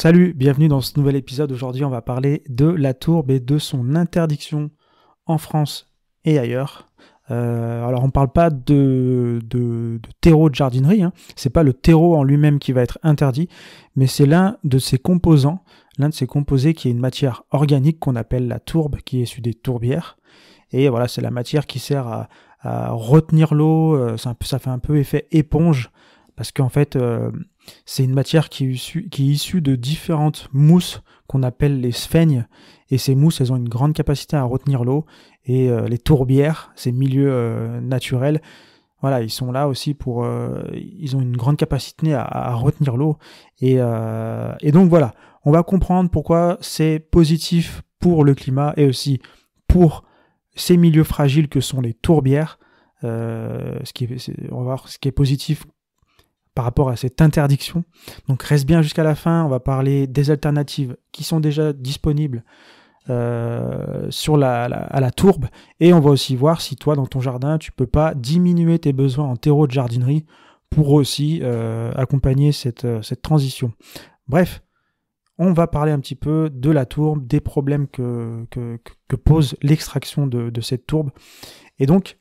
Salut, bienvenue dans ce nouvel épisode. Aujourd'hui, on va parler de la tourbe et de son interdiction en France et ailleurs. Alors, on ne parle pas de terreau de jardinerie, hein. C'est pas le terreau en lui-même qui va être interdit, mais c'est l'un de ses composants, l'un de ses composés qui est une matière organique qu'on appelle la tourbe, qui est issue des tourbières. Et voilà, c'est la matière qui sert à retenir l'eau. Ça fait un peu effet éponge, parce qu'en fait, c'est une matière qui est issue de différentes mousses qu'on appelle les sphègnes. Et ces mousses, elles ont une grande capacité à retenir l'eau. Et les tourbières, ces milieux naturels, voilà, ils sont là aussi pour... ils ont une grande capacité à retenir l'eau. Et donc voilà, on va comprendre pourquoi c'est positif pour le climat et aussi pour ces milieux fragiles que sont les tourbières. On va voir ce qui est positif par rapport à cette interdiction. Donc reste bien jusqu'à la fin, on va parler des alternatives qui sont déjà disponibles à la tourbe, et on va aussi voir si toi dans ton jardin tu peux pas diminuer tes besoins en terreau de jardinerie pour aussi accompagner cette transition. Bref, on va parler un petit peu de la tourbe, des problèmes que pose l'extraction de cette tourbe. Et donc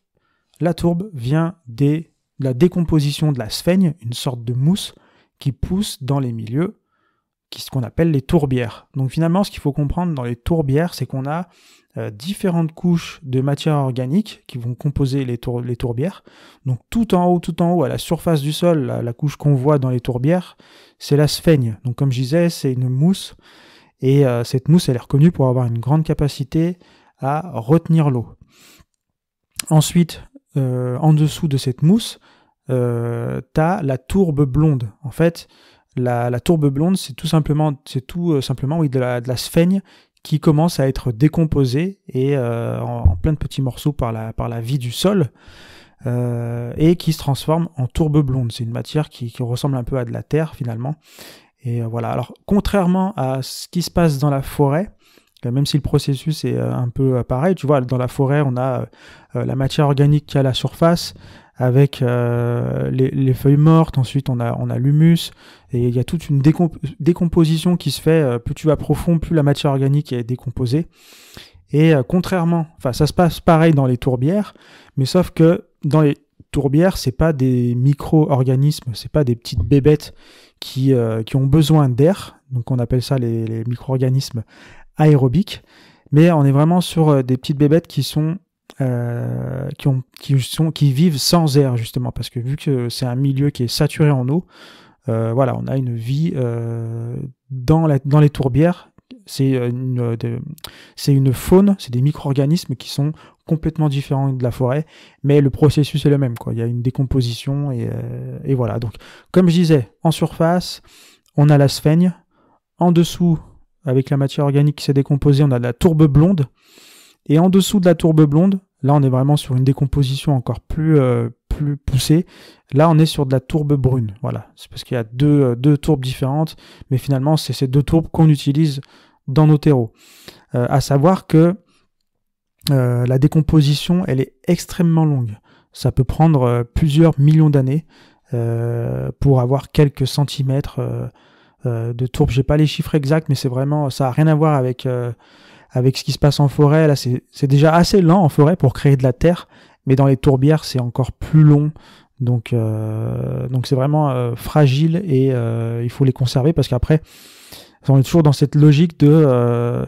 la tourbe vient de la décomposition de la sphègne, une sorte de mousse qui pousse dans les milieux, ce qu'on appelle les tourbières. Donc finalement, ce qu'il faut comprendre dans les tourbières, c'est qu'on a différentes couches de matière organique qui vont composer les tourbières. Donc tout en haut, à la surface du sol, la couche qu'on voit dans les tourbières, c'est la sphègne. Donc comme je disais, c'est une mousse, et cette mousse, elle est reconnue pour avoir une grande capacité à retenir l'eau. Ensuite, en dessous de cette mousse, t'as la tourbe blonde. En fait, la tourbe blonde, c'est tout simplement de la sphègne qui commence à être décomposée et en plein de petits morceaux par la vie du sol, et qui se transforme en tourbe blonde. C'est une matière qui ressemble un peu à de la terre finalement. Et voilà. Alors, contrairement à ce qui se passe dans la forêt, même si le processus est un peu pareil, tu vois, dans la forêt, on a la matière organique qui est à la surface, avec les feuilles mortes. Ensuite on a l'humus, et il y a toute une décomposition qui se fait. Plus tu vas profond, plus la matière organique est décomposée. Et ça se passe pareil dans les tourbières, mais sauf que dans les tourbières, c'est pas des micro-organismes, c'est pas des petites bébêtes qui ont besoin d'air, donc on appelle ça les micro-organismes aérobiques, mais on est vraiment sur des petites bébêtes qui vivent sans air, justement, parce que vu que c'est un milieu qui est saturé en eau, voilà, on a une vie dans les tourbières. C'est une faune, c'est des micro-organismes qui sont complètement différents de la forêt, mais le processus est le même, quoi. Il y a une décomposition, et voilà. Donc, comme je disais, en surface, on a la sphègne. En dessous, avec la matière organique qui s'est décomposée, on a de la tourbe blonde. Et en dessous de la tourbe blonde, là on est vraiment sur une décomposition encore plus poussée. Là on est sur de la tourbe brune. Voilà, c'est parce qu'il y a deux tourbes différentes, mais finalement c'est ces deux tourbes qu'on utilise dans nos terreaux. À savoir que la décomposition, elle est extrêmement longue. Ça peut prendre plusieurs millions d'années pour avoir quelques centimètres de tourbe. J'ai pas les chiffres exacts, mais c'est vraiment, ça a rien à voir avec ce qui se passe en forêt. Là, c'est déjà assez lent en forêt pour créer de la terre, mais dans les tourbières, c'est encore plus long. Donc c'est vraiment fragile, et il faut les conserver, parce qu'après, on est toujours dans cette logique de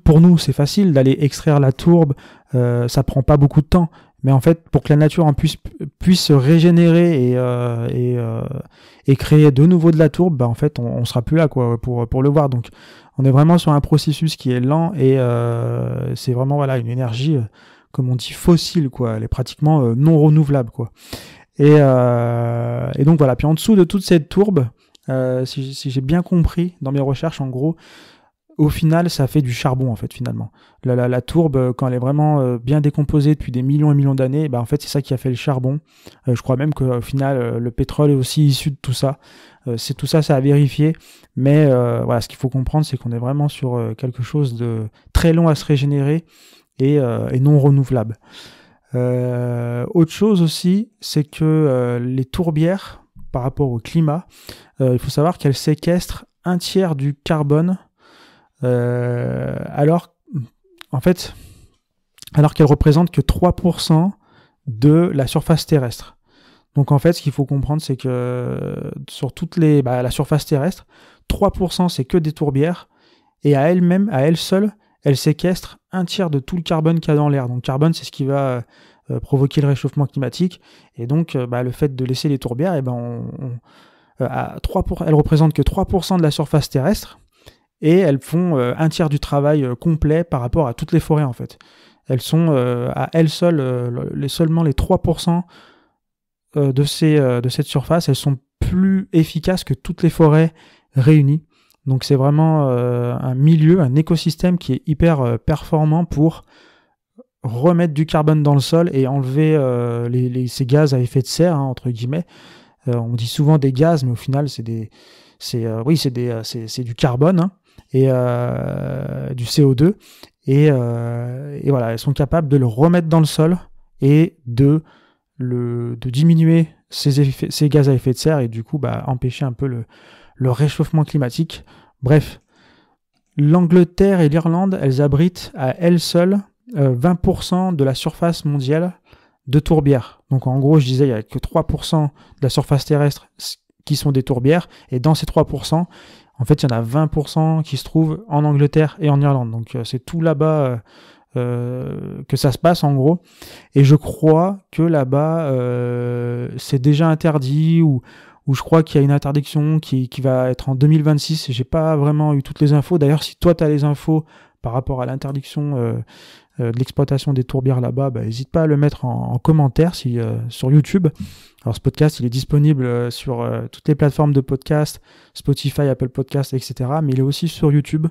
pour nous, c'est facile d'aller extraire la tourbe, ça prend pas beaucoup de temps. Mais en fait, pour que la nature puisse se régénérer et créer de nouveau de la tourbe, en fait, on sera plus là, quoi, pour le voir. Donc, on est vraiment sur un processus qui est lent, et c'est vraiment, voilà, une énergie, comme on dit, fossile, quoi. Elle est pratiquement non renouvelable, quoi. Et donc voilà. Puis en dessous de toute cette tourbe, si j'ai bien compris dans mes recherches, en gros, au final, ça fait du charbon, en fait, finalement. La tourbe, quand elle est vraiment bien décomposée depuis des millions et millions d'années, en fait, c'est ça qui a fait le charbon. Je crois même qu'au final, le pétrole est aussi issu de tout ça. Tout ça, c'est à vérifier. Mais voilà, ce qu'il faut comprendre, c'est qu'on est vraiment sur quelque chose de très long à se régénérer, et non renouvelable. Autre chose aussi, c'est que les tourbières, par rapport au climat, il faut savoir qu'elles séquestrent un tiers du carbone, alors qu'elle représente que 3% de la surface terrestre. Donc en fait, ce qu'il faut comprendre, c'est que sur la surface terrestre, 3% c'est que des tourbières, et à elle seule, elle séquestre un tiers de tout le carbone qu'il y a dans l'air. Donc carbone, c'est ce qui va provoquer le réchauffement climatique, et donc le fait de laisser les tourbières, elles représentent que 3% de la surface terrestre, et elles font un tiers du travail complet par rapport à toutes les forêts en fait. Elles sont à elles seules, seulement les 3% de cette surface, elles sont plus efficaces que toutes les forêts réunies. Donc c'est vraiment un milieu, un écosystème qui est hyper performant pour remettre du carbone dans le sol et enlever ces gaz à effet de serre, hein, entre guillemets. On dit souvent des gaz, mais au final c'est du carbone, hein, et du CO2. Et voilà, elles sont capables de le remettre dans le sol et de diminuer ces gaz à effet de serre, et du coup empêcher un peu le réchauffement climatique. Bref, l'Angleterre et l'Irlande, elles abritent à elles seules 20% de la surface mondiale de tourbières. Donc en gros, je disais, il n'y a que 3% de la surface terrestre qui sont des tourbières, et dans ces 3%, en fait, il y en a 20% qui se trouvent en Angleterre et en Irlande. Donc c'est tout là-bas que ça se passe en gros. Et je crois que là-bas, c'est déjà interdit, ou je crois qu'il y a une interdiction qui va être en 2026. J'ai pas vraiment eu toutes les infos. D'ailleurs, si toi tu as les infos par rapport à l'interdiction de l'exploitation des tourbières là-bas, n'hésite pas à le mettre en commentaire sur YouTube. Alors ce podcast, il est disponible sur toutes les plateformes de podcast, Spotify, Apple Podcast, etc. Mais il est aussi sur YouTube.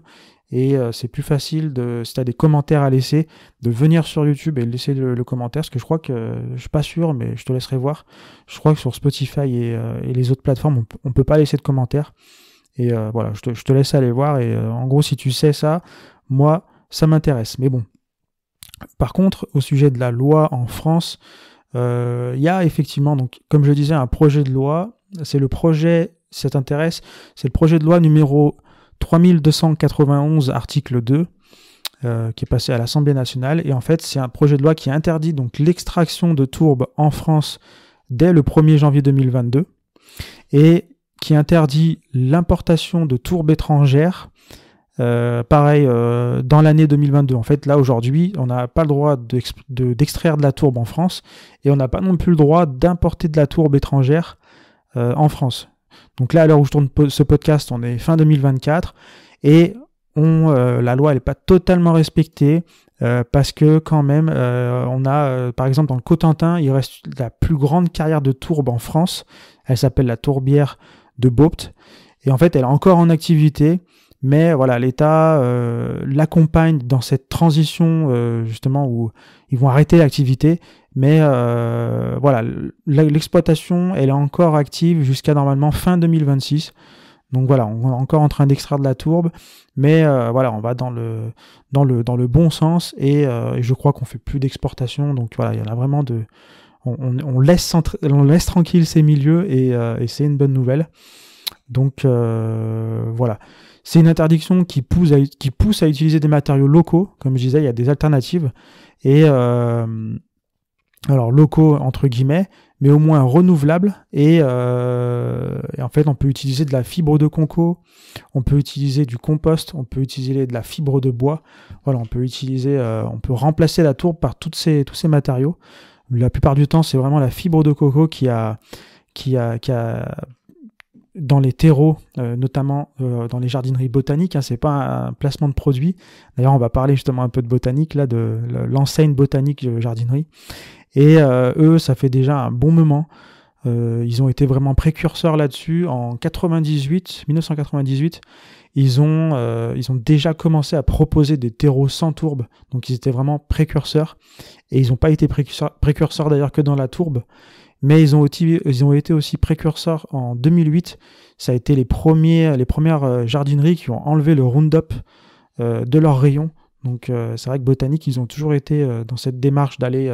Et c'est plus facile, si tu as des commentaires à laisser, de venir sur YouTube et laisser le commentaire, parce que je crois que, je suis pas sûr, mais je te laisserai voir. Je crois que sur Spotify et les autres plateformes, on peut pas laisser de commentaires. Et voilà, je te laisse aller voir. Et en gros, si tu sais ça, moi, ça m'intéresse. Mais bon. Par contre, au sujet de la loi en France, il y a effectivement, donc, comme je disais, un projet de loi. C'est le projet, si ça t'intéresse, c'est le projet de loi numéro 3291, article 2, qui est passé à l'Assemblée nationale. Et en fait, c'est un projet de loi qui interdit donc l'extraction de tourbe en France dès le 1er janvier 2022, et qui interdit l'importation de tourbes étrangères, dans l'année 2022. En fait, là, aujourd'hui, on n'a pas le droit d'extraire de la tourbe en France, et on n'a pas non plus le droit d'importer de la tourbe étrangère en France. Donc là, à l'heure où je tourne ce podcast, on est fin 2024, et la loi, elle n'est pas totalement respectée, parce que quand même, on a, par exemple, dans le Cotentin, il reste la plus grande carrière de tourbe en France. Elle s'appelle la tourbière de Beaupt, et en fait, elle est encore en activité. Mais voilà, l'État l'accompagne dans cette transition justement où ils vont arrêter l'activité. Mais voilà, l'exploitation, elle est encore active jusqu'à normalement fin 2026. Donc voilà, on est encore en train d'extraire de la tourbe, mais voilà, on va dans le bon sens, et je crois qu'on fait plus d'exportation. Donc voilà, il y en a vraiment on laisse tranquille ces milieux, et c'est une bonne nouvelle. Donc voilà. C'est une interdiction qui pousse à utiliser des matériaux locaux. Comme je disais, il y a des alternatives. Et alors locaux entre guillemets, mais au moins renouvelables. Et en fait, on peut utiliser de la fibre de coco, on peut utiliser du compost, on peut utiliser de la fibre de bois. Voilà, on peut remplacer la tourbe par tous ces matériaux. La plupart du temps, c'est vraiment la fibre de coco qui a dans les terreaux, notamment dans les jardineries botaniques, hein, c'est pas un placement de produit. D'ailleurs, on va parler justement un peu de botanique, là, de l'enseigne botanique de jardinerie. Et eux, ça fait déjà un bon moment. Ils ont été vraiment précurseurs là-dessus. En 1998, ils ont déjà commencé à proposer des terreaux sans tourbe. Donc, ils étaient vraiment précurseurs. Et ils n'ont pas été précurseurs d'ailleurs que dans la tourbe. Mais ils ont été aussi précurseurs en 2008. Ça a été les premières jardineries qui ont enlevé le Roundup de leurs rayons. Donc c'est vrai que Botanique, ils ont toujours été dans cette démarche d'aller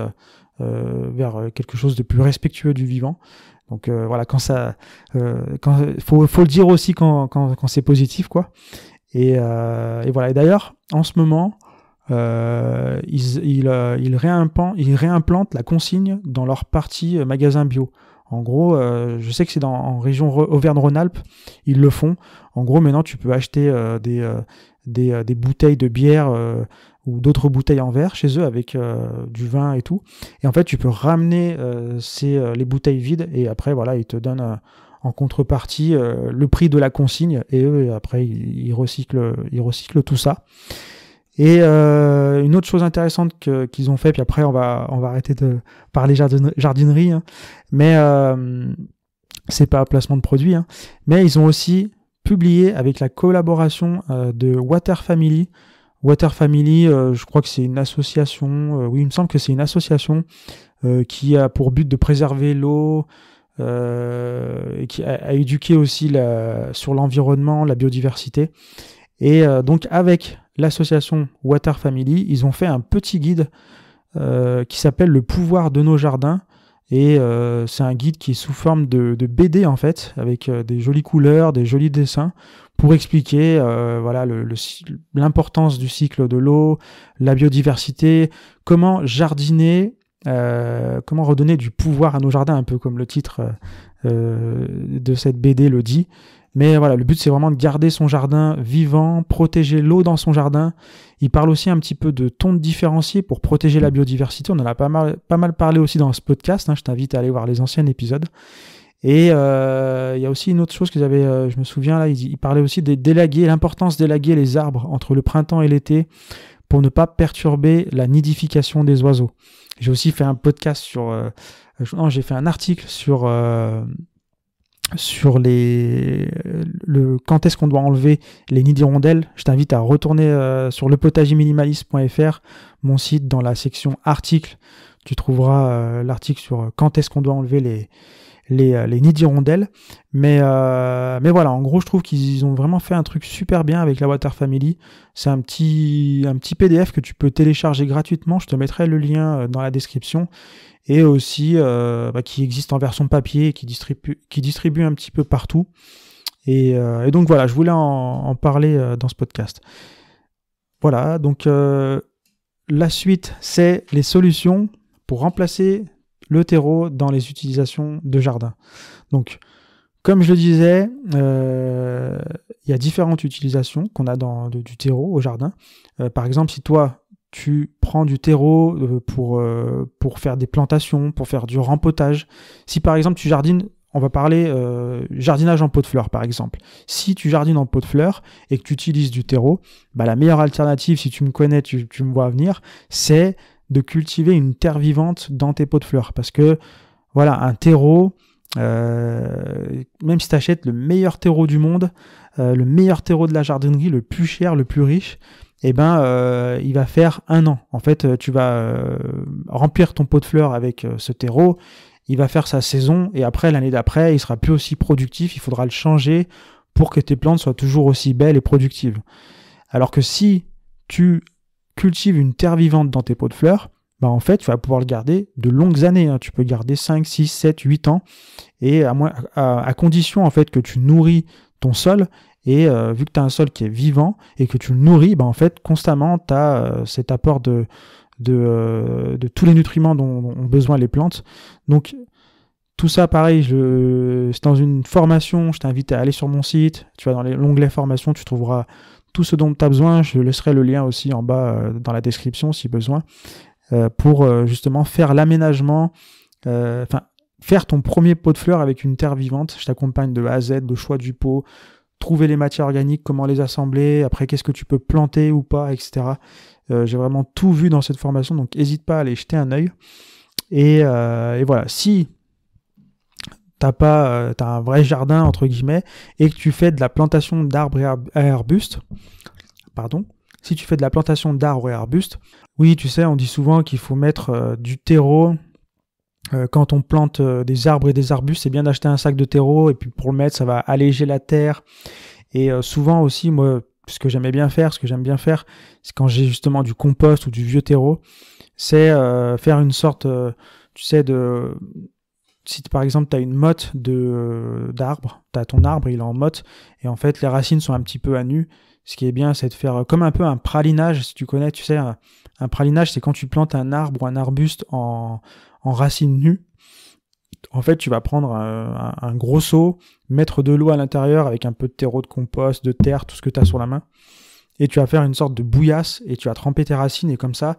vers quelque chose de plus respectueux du vivant. Donc voilà, faut le dire aussi quand c'est positif, quoi. Et voilà. Et d'ailleurs, en ce moment, ils réimplantent la consigne dans leur partie magasin bio. En gros, je sais que c'est en région Auvergne-Rhône-Alpes, ils le font. En gros, maintenant, tu peux acheter des bouteilles de bière ou d'autres bouteilles en verre chez eux avec du vin et tout. Et en fait, tu peux ramener les bouteilles vides et après, voilà, ils te donnent en contrepartie le prix de la consigne et eux, après, ils recyclent tout ça. Et une autre chose intéressante qu'ils ont fait, puis après on va arrêter de parler jardinerie, hein, mais c'est pas un placement de produit, hein, mais ils ont aussi publié avec la collaboration de Water Family. Water Family, je crois que c'est une association, oui il me semble que c'est une association qui a pour but de préserver l'eau, et qui a éduqué aussi sur l'environnement, la biodiversité. Et donc avec l'association Water Family, ils ont fait un petit guide qui s'appelle Le pouvoir de nos jardins. Et c'est un guide qui est sous forme de BD en fait, avec des jolies couleurs, des jolis dessins, pour expliquer voilà, l'importance du cycle de l'eau, la biodiversité, comment jardiner, comment redonner du pouvoir à nos jardins, un peu comme le titre de cette BD le dit. Mais voilà, le but c'est vraiment de garder son jardin vivant, protéger l'eau dans son jardin. Il parle aussi un petit peu de tontes différenciées pour protéger la biodiversité. On en a pas mal parlé aussi dans ce podcast, hein. Je t'invite à aller voir les anciens épisodes. Et il y a aussi une autre chose qu'ils avaient, je me souviens là, il parlait aussi l'importance d'élaguer les arbres entre le printemps et l'été pour ne pas perturber la nidification des oiseaux. J'ai aussi fait un podcast j'ai fait un article sur quand est-ce qu'on doit enlever les nids d'hirondelles. Je t'invite à retourner sur lepotagierminimaliste.fr, mon site, dans la section articles. Tu trouveras l'article sur quand est-ce qu'on doit enlever les nids d'hirondelles. Mais voilà, en gros, je trouve qu'ils ont vraiment fait un truc super bien avec la Water Family. C'est un petit PDF que tu peux télécharger gratuitement. Je te mettrai le lien dans la description. Et aussi qui existe en version papier et qui distribue un petit peu partout. Et donc voilà, je voulais en parler dans ce podcast. Voilà, donc la suite, c'est les solutions pour remplacer le terreau dans les utilisations de jardin. Donc, comme je le disais, il y a différentes utilisations qu'on a du terreau au jardin. Par exemple, si toi, tu prends du terreau pour faire des plantations, pour faire du rempotage. Si par exemple tu jardines, on va parler jardinage en pot de fleurs par exemple. Si tu jardines en pot de fleurs et que tu utilises du terreau, la meilleure alternative, si tu me connais, tu me vois venir, c'est de cultiver une terre vivante dans tes pots de fleurs. Parce que voilà, un terreau, même si tu achètes le meilleur terreau du monde, le meilleur terreau de la jardinerie, le plus cher, le plus riche, il va faire 1 an. En fait, tu vas remplir ton pot de fleurs avec ce terreau, il va faire sa saison, et après, l'année d'après, il sera plus aussi productif, il faudra le changer pour que tes plantes soient toujours aussi belles et productives. Alors que si tu cultives une terre vivante dans tes pots de fleurs, en fait, tu vas pouvoir le garder de longues années, hein. Tu peux garder 5, 6, 7, 8 ans, et à condition en fait que tu nourris ton sol. Et vu que tu as un sol qui est vivant et que tu le nourris, en fait, constamment, tu as cet apport de tous les nutriments dont ont besoin les plantes. Donc, tout ça, pareil, c'est dans une formation. Je t'invite à aller sur mon site. Tu vas dans l'onglet formation, tu trouveras tout ce dont tu as besoin. Je laisserai le lien aussi en bas dans la description si besoin, pour justement faire l'aménagement, faire ton premier pot de fleurs avec une terre vivante. Je t'accompagne de A à Z, le choix du pot, trouver les matières organiques, comment les assembler, après qu'est-ce que tu peux planter ou pas, etc. J'ai vraiment tout vu dans cette formation, donc n'hésite pas à aller jeter un œil. Et voilà, si t'as un vrai jardin, entre guillemets, et que tu fais de la plantation d'arbres et arbustes, si tu fais de la plantation d'arbres et arbustes, oui, tu sais, on dit souvent qu'il faut mettre du terreau. Quand on plante des arbres et des arbustes, c'est bien d'acheter un sac de terreau, et puis pour le mettre, ça va alléger la terre. Et souvent aussi, moi, ce que j'aime bien faire, c'est quand j'ai justement du compost ou du vieux terreau, c'est faire une sorte, si par exemple tu as une motte d'arbre, tu as ton arbre, il est en motte, et en fait les racines sont un petit peu à nu, ce qui est bien, c'est de faire comme un peu un pralinage, si tu connais, tu sais, un pralinage, c'est quand tu plantes un arbre ou un arbuste en racines nues. En fait, tu vas prendre un gros seau, mettre de l'eau à l'intérieur avec un peu de terreau, de compost, de terre, tout ce que tu as sur la main, et tu vas faire une sorte de bouillasse, et tu vas tremper tes racines, et comme ça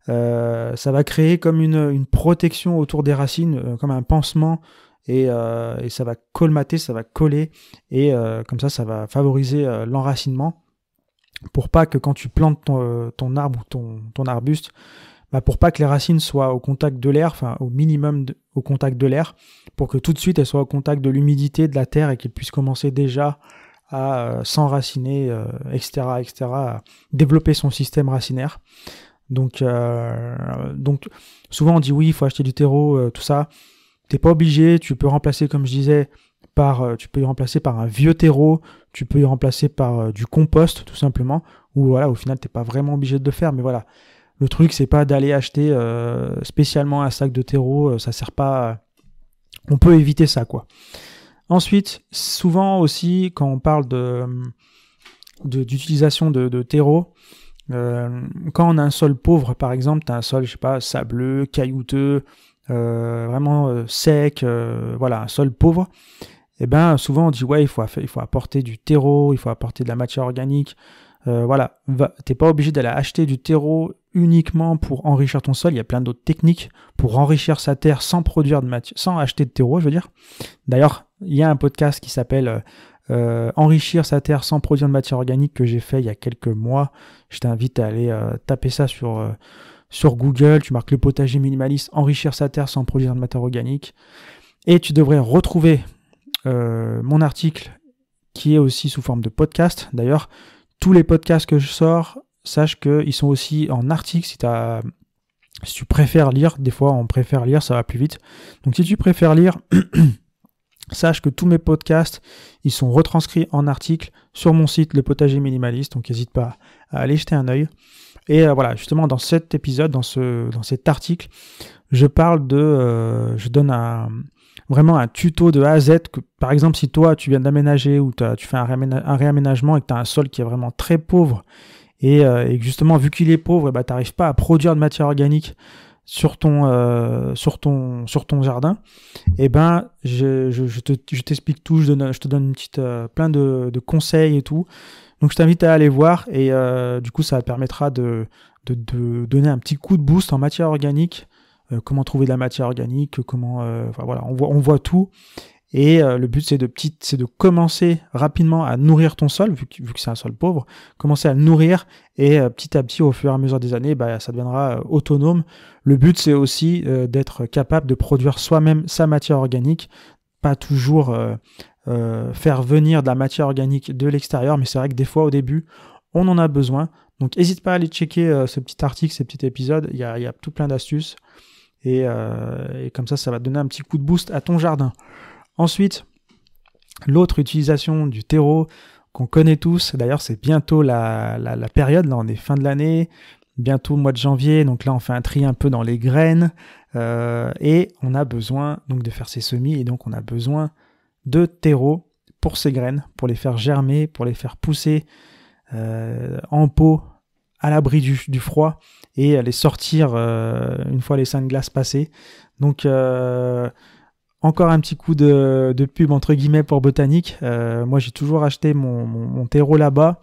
va créer comme une protection autour des racines, comme un pansement, et ça va colmater, ça va coller, et comme ça va favoriser l'enracinement, pour pas que quand tu plantes ton arbre ou ton arbuste, pour pas que les racines soient au contact de l'air, enfin au minimum au contact de l'air, pour que tout de suite elles soient au contact de l'humidité, de la terre, et qu'elles puissent commencer déjà à s'enraciner, etc., à développer son système racinaire. Donc souvent on dit oui, il faut acheter du terreau, tout ça. T'es pas obligé, tu peux remplacer, comme je disais, tu peux y remplacer par un vieux terreau, tu peux y remplacer par du compost, tout simplement, ou voilà, au final t'es pas vraiment obligé de le faire, mais voilà. Le truc, c'est pas d'aller acheter spécialement un sac de terreau, ça sert pas. On peut éviter ça, quoi. Ensuite, souvent aussi, quand on parle d'utilisation de terreau, quand on a un sol pauvre, par exemple, tu as un sol, je sais pas, sableux, caillouteux, vraiment sec, voilà, un sol pauvre, et ben souvent on dit ouais, il faut apporter du terreau, il faut apporter de la matière organique. Voilà, t'es pas obligé d'aller acheter du terreau uniquement pour enrichir ton sol. Il y a plein d'autres techniques pour enrichir sa terre sans produire de matière, sans acheter de terreau, je veux dire. D'ailleurs, il y a un podcast qui s'appelle Enrichir sa terre sans produire de matière organique que j'ai fait il y a quelques mois. Je t'invite à aller taper ça sur Google. Tu marques le potager minimaliste, enrichir sa terre sans produire de matière organique, et tu devrais retrouver mon article qui est aussi sous forme de podcast. D'ailleurs, tous les podcasts que je sors, sache qu'ils sont aussi en article si tu préfères lire. Des fois, on préfère lire, ça va plus vite. Donc, si tu préfères lire, sache que tous mes podcasts, ils sont retranscrits en article sur mon site, Le Potager Minimaliste. Donc, n'hésite pas à aller jeter un œil. Et voilà, justement, dans cet épisode, dans cet article, je parle je donne vraiment un tuto de A à Z. Que, par exemple, si toi, tu viens d'aménager ou tu fais un réaménagement et que tu as un sol qui est vraiment très pauvre, et que justement, vu qu'il est pauvre, tu n'arrives pas à produire de matière organique sur ton jardin, et ben je t'explique tout, je te donne plein de conseils et tout. Donc je t'invite à aller voir, et du coup ça te permettra de donner un petit coup de boost en matière organique. Comment trouver de la matière organique, voilà, on voit tout. Et le but c'est de commencer rapidement à nourrir ton sol, vu que c'est un sol pauvre, commencer à le nourrir, et petit à petit, au fur et à mesure des années, ça deviendra autonome. Le but c'est aussi d'être capable de produire soi-même sa matière organique, pas toujours faire venir de la matière organique de l'extérieur, mais c'est vrai que des fois au début, on en a besoin. Donc n'hésite pas à aller checker ce petit article, ces petits épisodes, il y a tout plein d'astuces, et comme ça va te donner un petit coup de boost à ton jardin. Ensuite, l'autre utilisation du terreau qu'on connaît tous, d'ailleurs c'est bientôt la période, là on est fin de l'année, bientôt le mois de janvier, donc là on fait un tri un peu dans les graines, et on a besoin donc de faire ses semis, et donc on a besoin de terreau pour ces graines, pour les faire germer, pour les faire pousser en pot, à l'abri du froid, et les sortir une fois les 5 glaces passées. Donc encore un petit coup de pub entre guillemets pour Botanique. Moi j'ai toujours acheté mon terreau là-bas,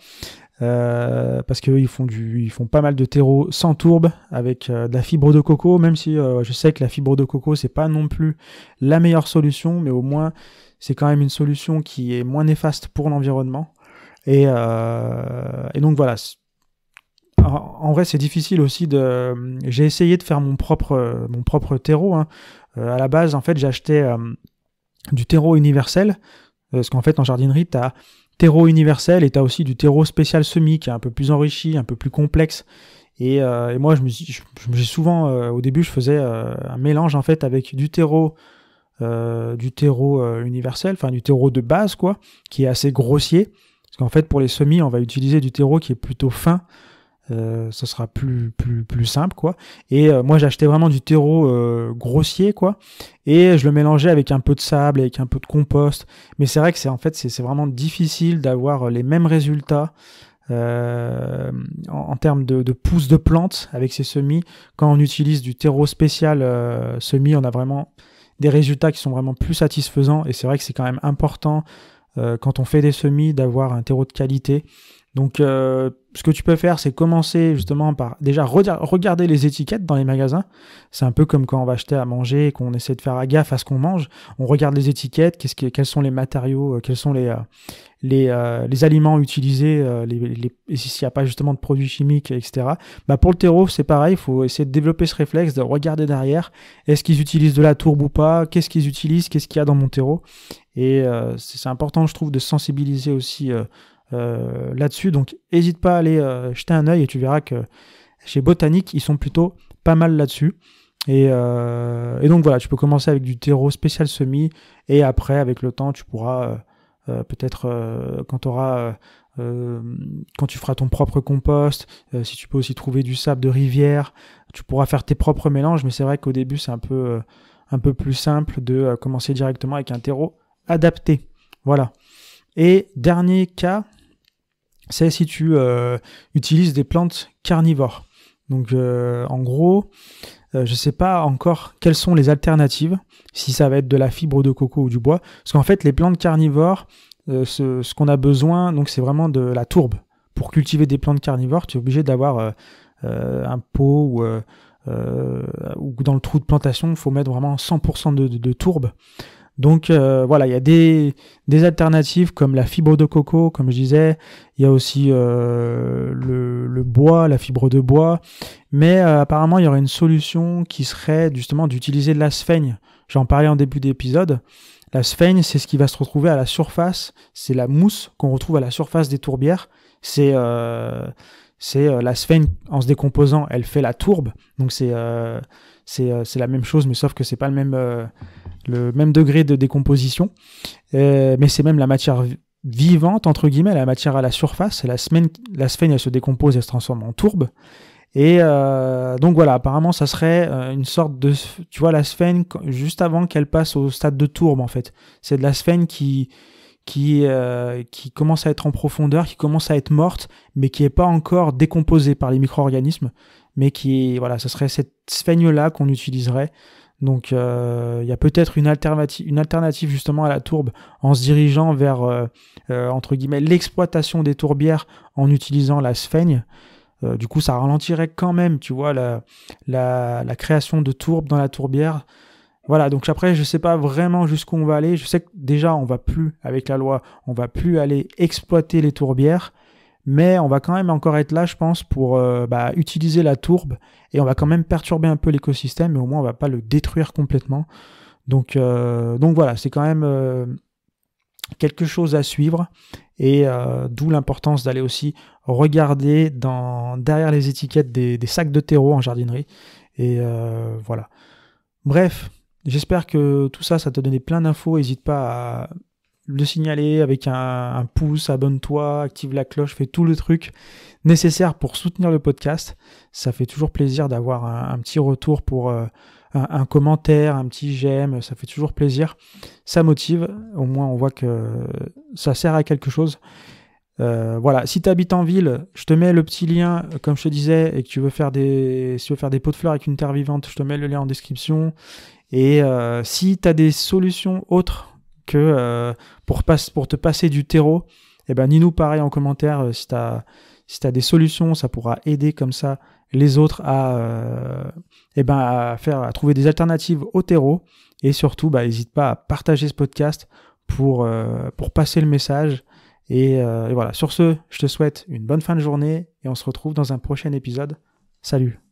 parce qu'ils font pas mal de terreau sans tourbe, avec de la fibre de coco, même si je sais que la fibre de coco c'est pas non plus la meilleure solution, mais au moins c'est quand même une solution qui est moins néfaste pour l'environnement. Et donc voilà. En vrai, c'est difficile aussi j'ai essayé de faire mon propre terreau. Hein. À la base, en fait, j'ai acheté du terreau universel, parce qu'en fait, en jardinerie, tu as terreau universel et tu as aussi du terreau spécial semis qui est un peu plus enrichi, un peu plus complexe. Et moi, j'ai souvent, au début, je faisais un mélange en fait avec du terreau universel, enfin du terreau de base, quoi, qui est assez grossier. Parce qu'en fait, pour les semis, on va utiliser du terreau qui est plutôt fin, Ce sera plus simple, quoi. Et moi, j'achetais vraiment du terreau grossier, quoi. Et je le mélangeais avec un peu de sable, avec un peu de compost. Mais c'est vrai que c'est vraiment difficile d'avoir les mêmes résultats en termes de pousses de plantes avec ces semis. Quand on utilise du terreau spécial semis, on a vraiment des résultats qui sont vraiment plus satisfaisants. Et c'est vrai que c'est quand même important quand on fait des semis d'avoir un terreau de qualité. Donc ce que tu peux faire, c'est commencer justement par déjà regarder les étiquettes dans les magasins. C'est un peu comme quand on va acheter à manger et qu'on essaie de faire gaffe à ce qu'on mange. On regarde les étiquettes, quels sont les matériaux, quels sont les aliments utilisés, et s'il n'y a pas justement de produits chimiques, etc. Bah pour le terreau, c'est pareil, il faut essayer de développer ce réflexe, de regarder derrière. Est-ce qu'ils utilisent de la tourbe ou pas? Qu'est-ce qu'ils utilisent? Qu'est-ce qu'il y a dans mon terreau? Et c'est important, je trouve, de sensibiliser aussi là-dessus. Donc, n'hésite pas à aller jeter un œil et tu verras que chez Botanique, ils sont plutôt pas mal là-dessus. Et donc voilà, tu peux commencer avec du terreau spécial semis et après, avec le temps, tu pourras peut-être quand tu feras ton propre compost, si tu peux aussi trouver du sable de rivière, tu pourras faire tes propres mélanges. Mais c'est vrai qu'au début, c'est un peu plus simple de commencer directement avec un terreau adapté. Voilà. Et dernier cas, c'est si tu utilises des plantes carnivores. Donc en gros, je ne sais pas encore quelles sont les alternatives, si ça va être de la fibre de coco ou du bois. Parce qu'en fait, les plantes carnivores, ce qu'on a besoin, donc c'est vraiment de la tourbe. Pour cultiver des plantes carnivores, tu es obligé d'avoir un pot ou dans le trou de plantation, il faut mettre vraiment 100% de tourbe. Donc voilà, il y a des alternatives comme la fibre de coco, comme je disais. Il y a aussi le bois, la fibre de bois. Mais apparemment, il y aurait une solution qui serait justement d'utiliser de la sphaigne. J'en parlais en début d'épisode. La sphaigne, c'est ce qui va se retrouver à la surface. C'est la mousse qu'on retrouve à la surface des tourbières. C'est la sphaigne, en se décomposant, elle fait la tourbe. Donc c'est la même chose, mais sauf que c'est pas le même degré de décomposition. Mais c'est même la matière vivante, entre guillemets, la matière à la surface. La sphaigne, elle se décompose, elle se transforme en tourbe. Et donc voilà, apparemment, ça serait une sorte de... Tu vois, la sphaigne, juste avant qu'elle passe au stade de tourbe, en fait. C'est de la sphaigne qui commence à être en profondeur, qui commence à être morte, mais qui n'est pas encore décomposée par les micro-organismes. Mais voilà, ce serait cette sphaigne-là qu'on utiliserait. Donc il y a peut-être une alternative justement à la tourbe en se dirigeant vers entre guillemets l'exploitation des tourbières en utilisant la sphaigne. Du coup, ça ralentirait quand même, tu vois, la création de tourbe dans la tourbière. Voilà, donc après, je sais pas vraiment jusqu'où on va aller. Je sais que déjà, on va plus, avec la loi, on va plus aller exploiter les tourbières, mais on va quand même encore être là, je pense, pour utiliser la tourbe, et on va quand même perturber un peu l'écosystème, mais au moins, on va pas le détruire complètement. Donc voilà, c'est quand même quelque chose à suivre, et d'où l'importance d'aller aussi regarder derrière les étiquettes des sacs de terreau en jardinerie, et voilà. Bref, j'espère que tout ça t'a donné plein d'infos. N'hésite pas à le signaler avec un pouce, abonne-toi, active la cloche, fais tout le truc nécessaire pour soutenir le podcast. Ça fait toujours plaisir d'avoir un petit retour pour un commentaire, un petit j'aime, ça fait toujours plaisir. Ça motive, au moins on voit que ça sert à quelque chose. Voilà, si tu habites en ville, je te mets le petit lien, comme je te disais, et que si tu veux faire des pots de fleurs avec une terre vivante, je te mets le lien en description. Et si tu as des solutions autres que pour te passer du terreau, dis-nous pareil en commentaire. Si tu as des solutions, ça pourra aider comme ça les autres à trouver des alternatives au terreau. Et surtout, n'hésite pas à partager ce podcast pour passer le message. Et voilà, sur ce, je te souhaite une bonne fin de journée et on se retrouve dans un prochain épisode. Salut!